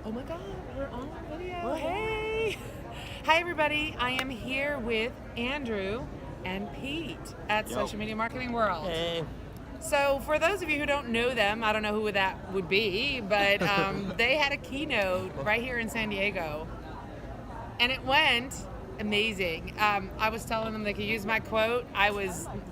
Oh my God, we're on video. Hey. Hi everybody, I am here with Andrew and Pete at Social Media Marketing World. Hey. So for those of you who don't know them, I don't know who that would be, but they had a keynote right here in San Diego. And it went amazing. I was telling them they could use my quote.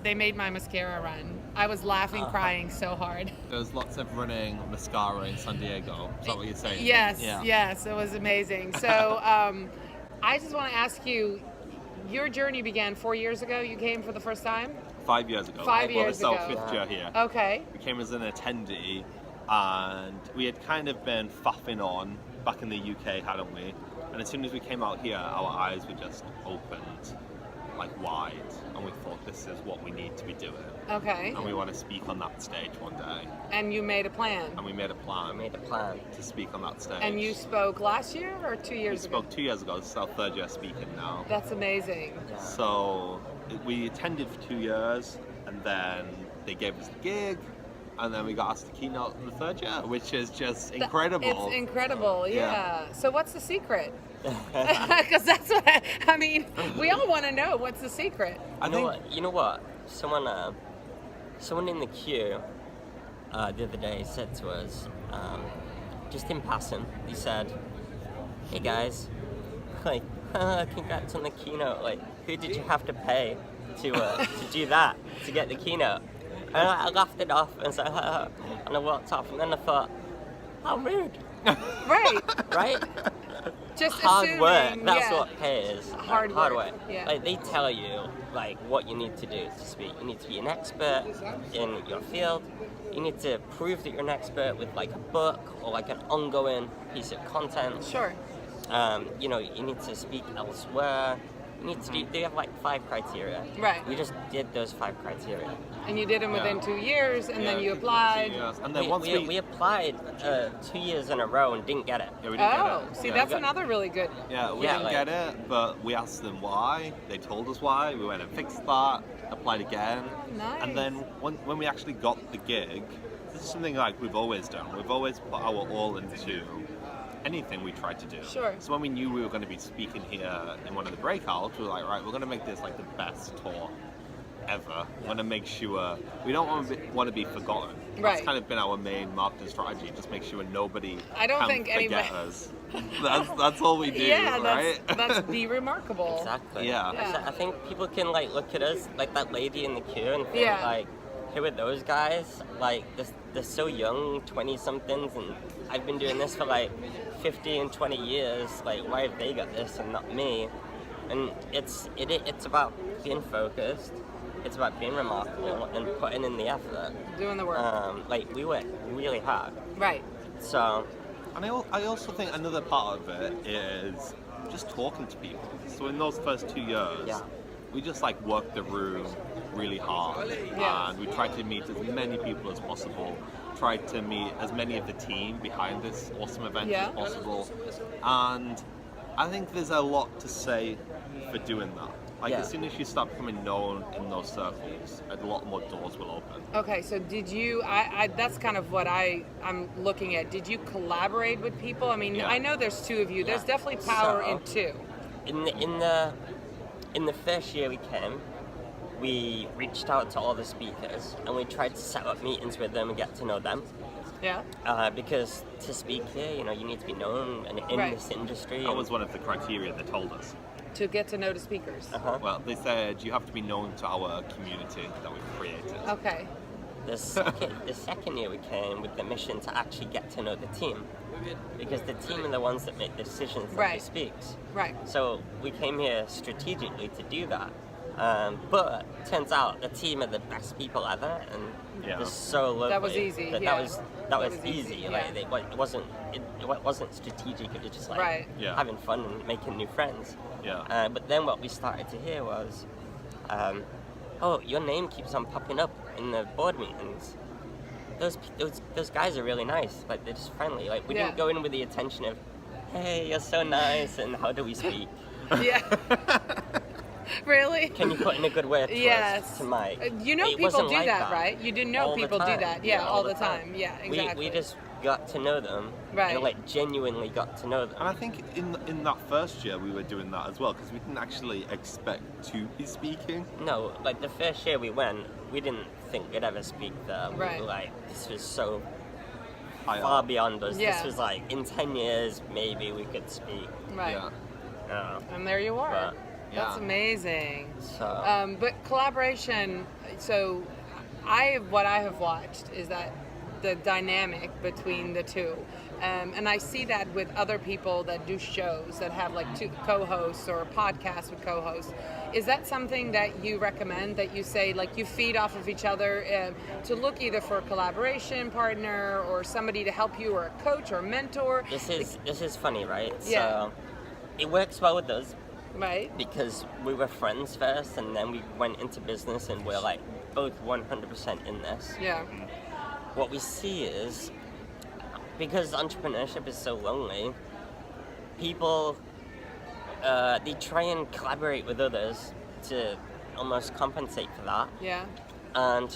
They made my mascara run. I was laughing, crying so hard. There was lots of running mascara in San Diego. Is that what you're saying? Yes, it was amazing. So I just want to ask you, your journey began 4 years ago. You came for the first time? 5 years ago. 5 years ago. Well, it's our 5th year here. Okay. We came as an attendee, and we had kind of been faffing on back in the UK, hadn't we? And as soon as we came out here, our eyes were just opened, like wide, and we thought this is what we need to be doing. Okay. And we want to speak on that stage one day. And you made a plan. And we made a plan. To speak on that stage. And you spoke last year or 2 years ago? We spoke 2 years ago. This is our 3rd year speaking now. That's amazing. Yeah. So we attended for 2 years, and then they gave us the gig, and then we got asked to keynote in the 3rd year, which is just incredible. It's incredible, yeah. So what's the secret? Because that's what I mean. We all want to know what's the secret. You know what? Someone in the queue the other day said to us, just in passing, he said, "Hey guys, like, congrats on the keynote. Like, who did you have to pay to do that, to get the keynote?" And I laughed it off and said, and I walked off. And then I thought, how rude. Right. Just hard assuming, work. That's what pay is. Hard work. Yeah. Like, they tell you like what you need to do to speak. You need to be an expert in your field. You need to prove that you're an expert with like a book or like an ongoing piece of content. Sure. You know, you need to speak elsewhere. You need to do. They have like 5 criteria. Right. We just did those 5 criteria. And you did them within 2 years, and then you applied. And then we applied 2 years in a row and didn't get it. Yeah, we didn't get it. See, that's another really good. Yeah, we didn't get it, but we asked them why. They told us why. We went and fixed that, applied again. Nice. And then when we actually got the gig, this is something like we've always done. We've always put our all into anything we tried to do. Sure. So when we knew we were going to be speaking here in one of the breakouts, we were like, right, we're going to make this like the best talk ever. We want to make sure we don't want to be forgotten. Right. That's kind of been our main marketing strategy. Just make sure nobody think forget anybody us. That's all we do, right? that's be remarkable. Exactly. Yeah. I think people can like look at us like that lady in the queue and think like, who are those guys? Like they're so young, 20-somethings, and I've been doing this for like 15, 20 years. Like, why have they got this and not me? And it's about being focused. It's about being remarkable and putting in the effort. Doing the work. Like, we work really hard. Right. So. And I also think another part of it is just talking to people. So in those first 2 years, we just like worked the room really hard, and we tried to meet as many people as possible, tried to meet as many of the team behind this awesome event as possible, and I think there's a lot to say for doing that. Like, as soon as you start becoming known in those circles, a lot more doors will open. Okay, so did you, that's kind of what I'm looking at. Did you collaborate with people? I mean, I know there's 2 of you. There's definitely power in 2. In the first year we came, we reached out to all the speakers and we tried to set up meetings with them and get to know them. Yeah. Because to speak here, you know, you need to be known in this industry. That was one of the criteria they told us. To get to know the speakers. Well, they said you have to be known to our community that we've created. Okay. The second year we came with the mission to actually get to know the team, because the team are the ones that make decisions that who speaks. Right. So we came here strategically to do that. But turns out the team are the best people ever, and they're so lovely. That was easy. That was easy. Like it wasn't strategic. It was just like having fun and making new friends. Yeah. But then what we started to hear was, oh, your name keeps on popping up in the board meetings. Those guys are really nice. Like, they're just friendly. Like, we didn't go in with the intention of, hey, you're so nice, and how do we speak? Yeah. Really? Can you put in a good word to Mike? You know, people do that, right? You do know people do that. Yeah, all the time. Yeah, exactly. got to know them, Right. and like genuinely got to know them. And I think in that first year we were doing that as well, because we didn't actually expect to be speaking. No, like the first year we went, we didn't think we'd ever speak there. We Right. were like, this was so High far up. beyond us. Yeah. This was like, in 10 years, maybe we could speak. Right. Yeah. And there you are. But, That's yeah. amazing. So, But collaboration, so what I have watched is that the dynamic between the two. And I see that with other people that do shows that have like two co-hosts or a podcast with co-hosts. Is that something that you recommend, that you say like you feed off of each other to look either for a collaboration partner or somebody to help you, or a coach or a mentor? this is funny, right? Yeah. So, it works well with us Right? because we were friends first, and then we went into business, and we're like both 100% in this. Yeah. What we see is, because entrepreneurship is so lonely, people they try and collaborate with others to almost compensate for that, Yeah. and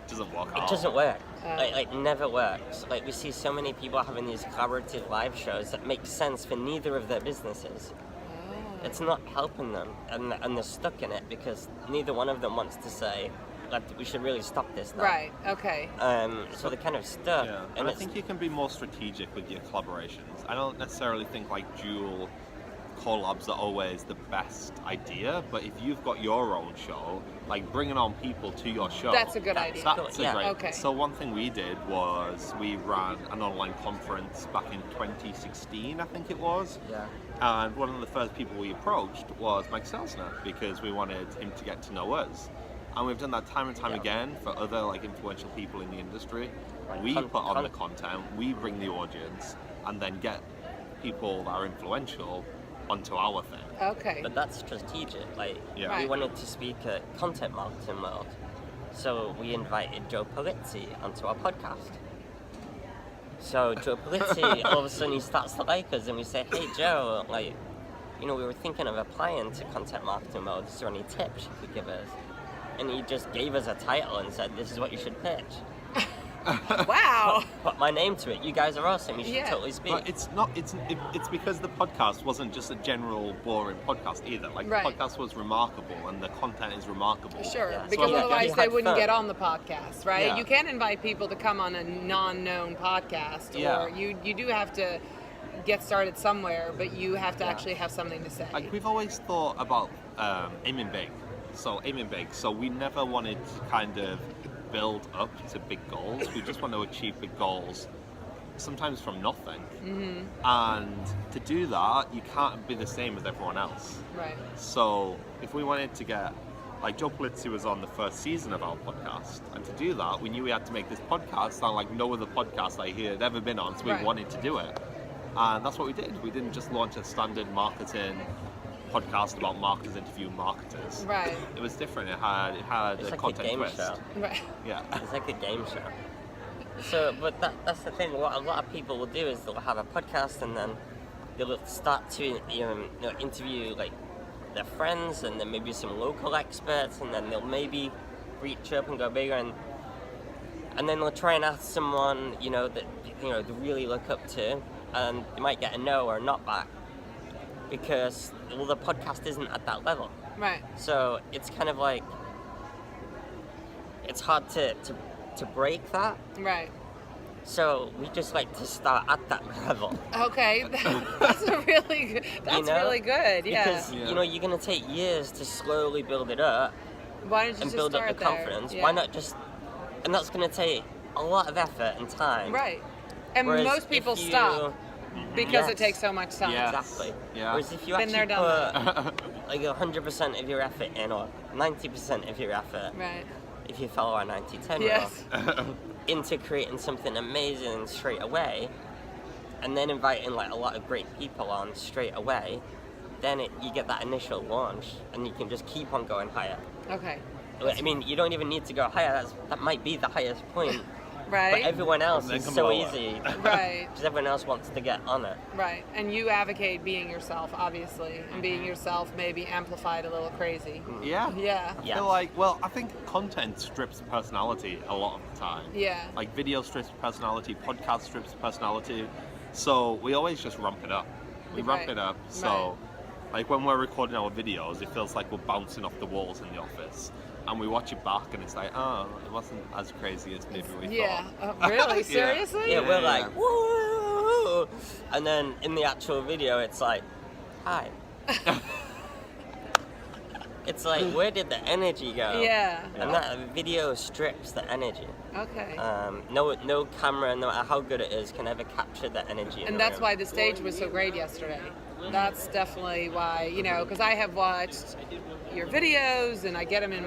Doesn't work it out. doesn't work. Like never works. Like we see so many people having these collaborative live shows that make sense for neither of their businesses. It's not helping them, and they're stuck in it because neither one of them wants to say, like, we should really stop this now. Right. Okay. So they're kind of stuck. Yeah, And and I it's, think you can be more strategic with your collaborations. I don't necessarily think like dual collabs are always the best idea, but if you've got your own show, like bringing on people to your show, That's a good idea. That's Yeah. a great. Okay. So one thing we did was we ran an online conference back in 2016, I think it was. yeah. And one of the first people we approached was Mike Selsner, because we wanted him to get to know us. And we've done that time and time Yeah. again for other like influential people in the industry. Right. We put on the content, we bring the audience, and then get people that are influential onto our thing. Okay. But that's strategic. Like, Yeah. Right. we wanted to speak at Content Marketing World, so we invited Joe Pulizzi onto our podcast. So Joe Pulizzi, all of a sudden he starts to like us, and we say, hey Joe, like, we were thinking of applying to Content Marketing World. Is there any tips you could give us? And he just gave us a title and said, this is what you should pitch. Wow. Put my name to it. You guys are awesome. You should Yeah. totally speak. But it's not. It's because the podcast wasn't just a general boring podcast either. Like Right. the podcast was remarkable, and the content is remarkable. Sure, Yeah. because So, otherwise you they had wouldn't fun. get on the podcast, right? Yeah. You can't invite people to come on a non-known podcast, Yeah. or you do have to get started somewhere, but you have to Yeah. actually have something to say. Like we've always thought about aiming big. So we never wanted to kind of build up to big goals. We just want to achieve big goals, sometimes from nothing. Mm-hmm. And to do that, you can't be the same as everyone else. Right. So if we wanted to get, like Joe Pulizzi was on the first season of our podcast, and to do that, we knew we had to make this podcast sound like no other podcast that he had ever been on, so we Right. wanted to do it. And that's what we did. We didn't just launch a standard marketing podcast about marketers interviewing marketers. Right. It was different. It had It's a like a content game twist. show. Right. Yeah. It's like a game show. So, but that's the thing. What a lot of people will do is they'll have a podcast, and then they'll start to interview like their friends, and then maybe some local experts, and then they'll maybe reach up and go bigger, and then they'll try and ask someone that they really look up to, and they might get a no or a not back because the podcast isn't at that level. Right. So it's kind of like it's hard to break that. Right. So we just like to start at that level. Okay. That's a really good. That's really good. Yeah. Because Yeah. you're gonna take years to slowly build it up Why don't you and just build up start the there? confidence. Yeah. Why not just? And that's gonna take a lot of effort and time. Right. And Whereas most people if you- stop because it Yes. takes so much time. Yeah. Exactly. Yeah. Whereas if you Been there, actually done put like 100% of your effort in, or 90% of your effort, Right. if you follow our 90-10 rule, Yes. into creating something amazing straight away, and then inviting like a lot of great people on straight away, then you get that initial launch, and you can just keep on going higher. Okay. I mean, you don't even need to go higher. That might be the highest point, Right. But everyone else And then is come so lower. easy. Right. Because everyone else wants to get on it. Right. And you advocate being yourself, obviously, and being yourself maybe amplified a little crazy. Yeah. Yeah. Yeah. I feel like, well, I think content strips personality a lot of the time. Yeah. Like video strips personality, podcast strips personality. So we always just ramp it up. We ramp Right. it up. So, like when we're recording our videos, it feels like we're bouncing off the walls in the office. And we watch it back and it's like, oh, it wasn't as crazy as maybe we Yeah. thought. Really? Yeah. Seriously? Yeah, we're Yeah. like, woo! And then in the actual video, it's like, hi. It's like, where did the energy go? Yeah. And that video strips the energy. Okay. No camera, no matter how good it is, can ever capture the energy. And that's why the stage was so great yesterday. That's definitely why, because I have watched your videos and I get them in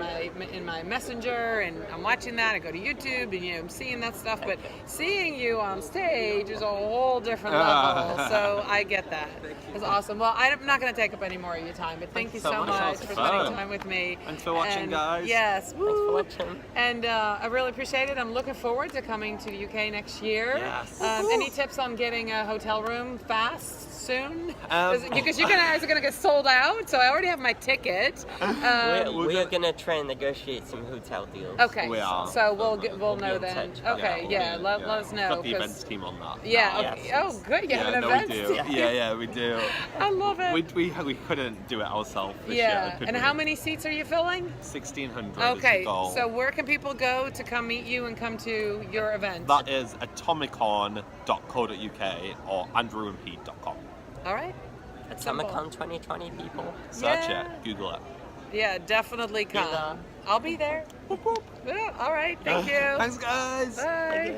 my messenger and I'm watching that. I go to YouTube and I'm seeing that stuff, but seeing you on stage is a whole different level. So I get that. It's awesome. Well, I'm not going to take up any more of your time, but thank you so much for spending time with me. Thanks for watching, And guys. Yes. Thanks for Woo. watching. And I really appreciate it. I'm looking forward to coming to the UK next year. Yes. Any tips on getting a hotel room fast, soon? Um, Because you guys are going to get sold out, so I already have my ticket. We are going to try and negotiate some hotel deals. Okay. We are. So we'll We'll be know in then. touch. Okay. Yeah. Let us know. Got the 'cause- events team on that. Yeah. Yes. Okay. Oh, good. You have an no, event. we do. Yeah, we do. I love it. We couldn't do it ourselves this Yeah. year. could And we? how many seats are you filling? 1,600 Okay. is the goal. So where can people go to come meet you and come to your event? That is atomicon.co.uk or andrewandpete.com. All right. Atomicon 2020 people. Search Yeah. it, Google it. Yeah, definitely come. there. I'll be there. Yeah, all right. Thank you. Thanks, guys. Bye.